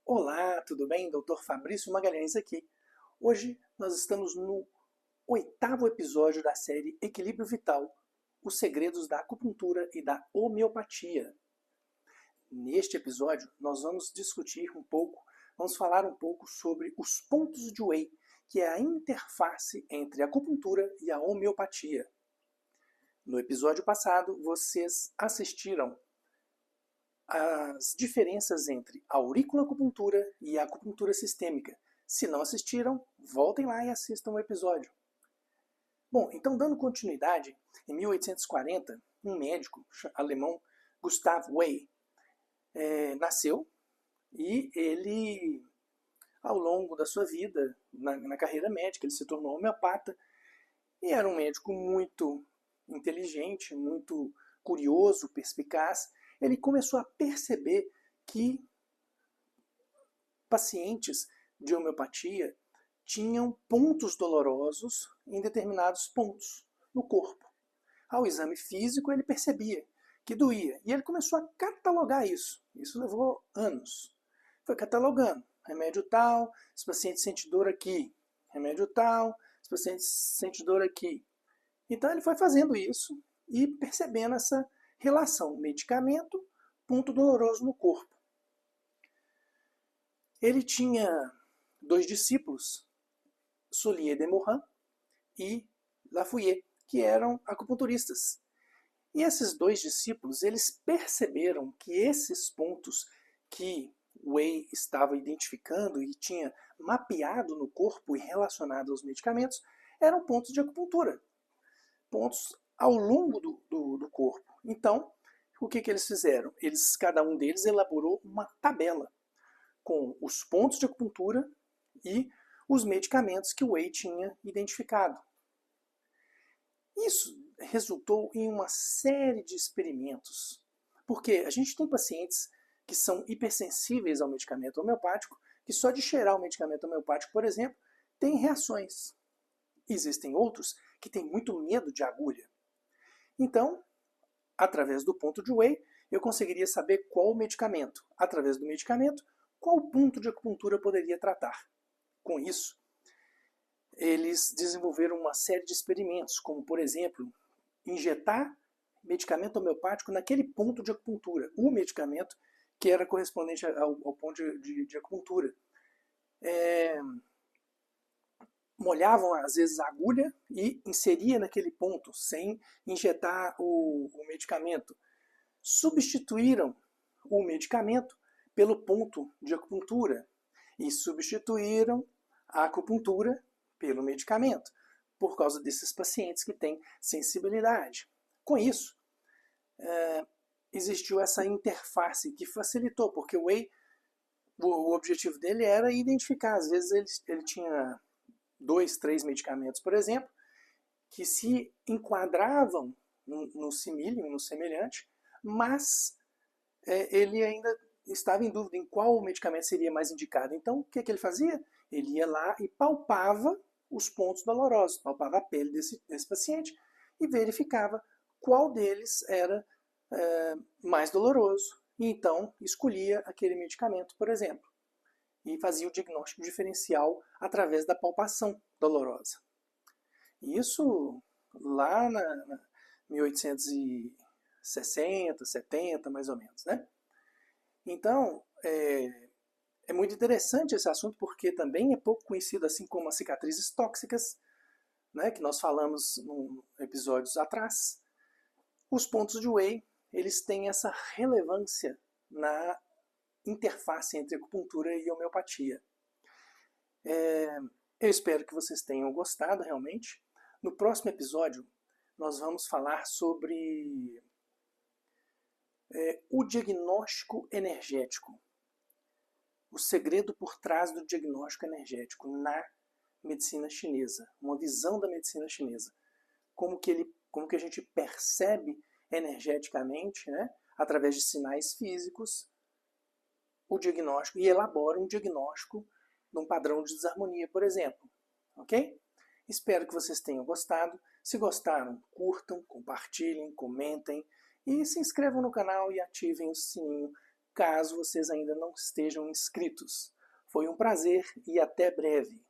Olá, tudo bem? Dr. Fabrício Magalhães aqui. Hoje nós estamos no 8º episódio da série Equilíbrio Vital, os segredos da acupuntura e da homeopatia. Neste episódio nós vamos vamos falar um pouco sobre os pontos de Wei, que é a interface entre a acupuntura e a homeopatia. No episódio passado vocês assistiram as diferenças entre a auriculoacupuntura e a acupuntura sistêmica. Se não assistiram, voltem lá e assistam o episódio. Bom, então dando continuidade, em 1840, um médico alemão, Gustav Wei, nasceu e ele, ao longo da sua vida, na carreira médica, ele se tornou homeopata e era um médico muito inteligente, muito curioso, perspicaz. Ele começou a perceber que pacientes de homeopatia tinham pontos dolorosos em determinados pontos no corpo. Ao exame físico, ele percebia que doía. E ele começou a catalogar isso. Isso levou anos. Foi catalogando. Remédio tal, esse paciente sente dor aqui. Remédio tal, esse paciente sente dor aqui. Então ele foi fazendo isso e percebendo essa relação medicamento, ponto doloroso no corpo. Ele tinha dois discípulos, Soulier de Morin e Lafouillet, que eram acupunturistas. E esses dois discípulos, eles perceberam que esses pontos que Wei estava identificando e tinha mapeado no corpo e relacionado aos medicamentos, eram pontos de acupuntura, pontos ao longo do corpo. Então, o que eles fizeram? Cada um deles elaborou uma tabela com os pontos de acupuntura e os medicamentos que o Wei tinha identificado. Isso resultou em uma série de experimentos, porque a gente tem pacientes que são hipersensíveis ao medicamento homeopático, que só de cheirar o medicamento homeopático, por exemplo, tem reações. Existem outros que têm muito medo de agulha. Então, através do ponto de Wei, eu conseguiria saber qual o medicamento. Através do medicamento, qual ponto de acupuntura poderia tratar. Com isso, eles desenvolveram uma série de experimentos, como, por exemplo, injetar medicamento homeopático naquele ponto de acupuntura, o medicamento que era correspondente ao ponto de acupuntura. Molhavam, às vezes, a agulha e inseria naquele ponto, sem injetar o medicamento. Substituíram o medicamento pelo ponto de acupuntura e substituíram a acupuntura pelo medicamento, por causa desses pacientes que têm sensibilidade. Com isso, existiu essa interface que facilitou, porque o Wei, o objetivo dele era identificar, às vezes ele tinha 2, 3 medicamentos, por exemplo, que se enquadravam no simílio, no semelhante, mas ele ainda estava em dúvida em qual medicamento seria mais indicado. Então, o que ele fazia? Ele ia lá e palpava os pontos dolorosos, palpava a pele desse paciente e verificava qual deles era mais doloroso. E então, escolhia aquele medicamento, por exemplo, e fazia o diagnóstico diferencial através da palpação dolorosa. Isso lá na 1860, 70, mais ou menos, né? Então, é muito interessante esse assunto porque também é pouco conhecido, assim como as cicatrizes tóxicas, né, que nós falamos em episódios atrás. Os pontos de Wei, eles têm essa relevância na interface entre acupuntura e homeopatia. Eu espero que vocês tenham gostado realmente. No próximo episódio, nós vamos falar sobre o diagnóstico energético. O segredo por trás do diagnóstico energético na medicina chinesa. Uma visão da medicina chinesa. Como que a gente percebe energeticamente, né, através de sinais físicos, o diagnóstico e elabora um diagnóstico de um padrão de desarmonia, por exemplo. Ok? Espero que vocês tenham gostado. Se gostaram, curtam, compartilhem, comentem e se inscrevam no canal e ativem o sininho caso vocês ainda não estejam inscritos. Foi um prazer e até breve!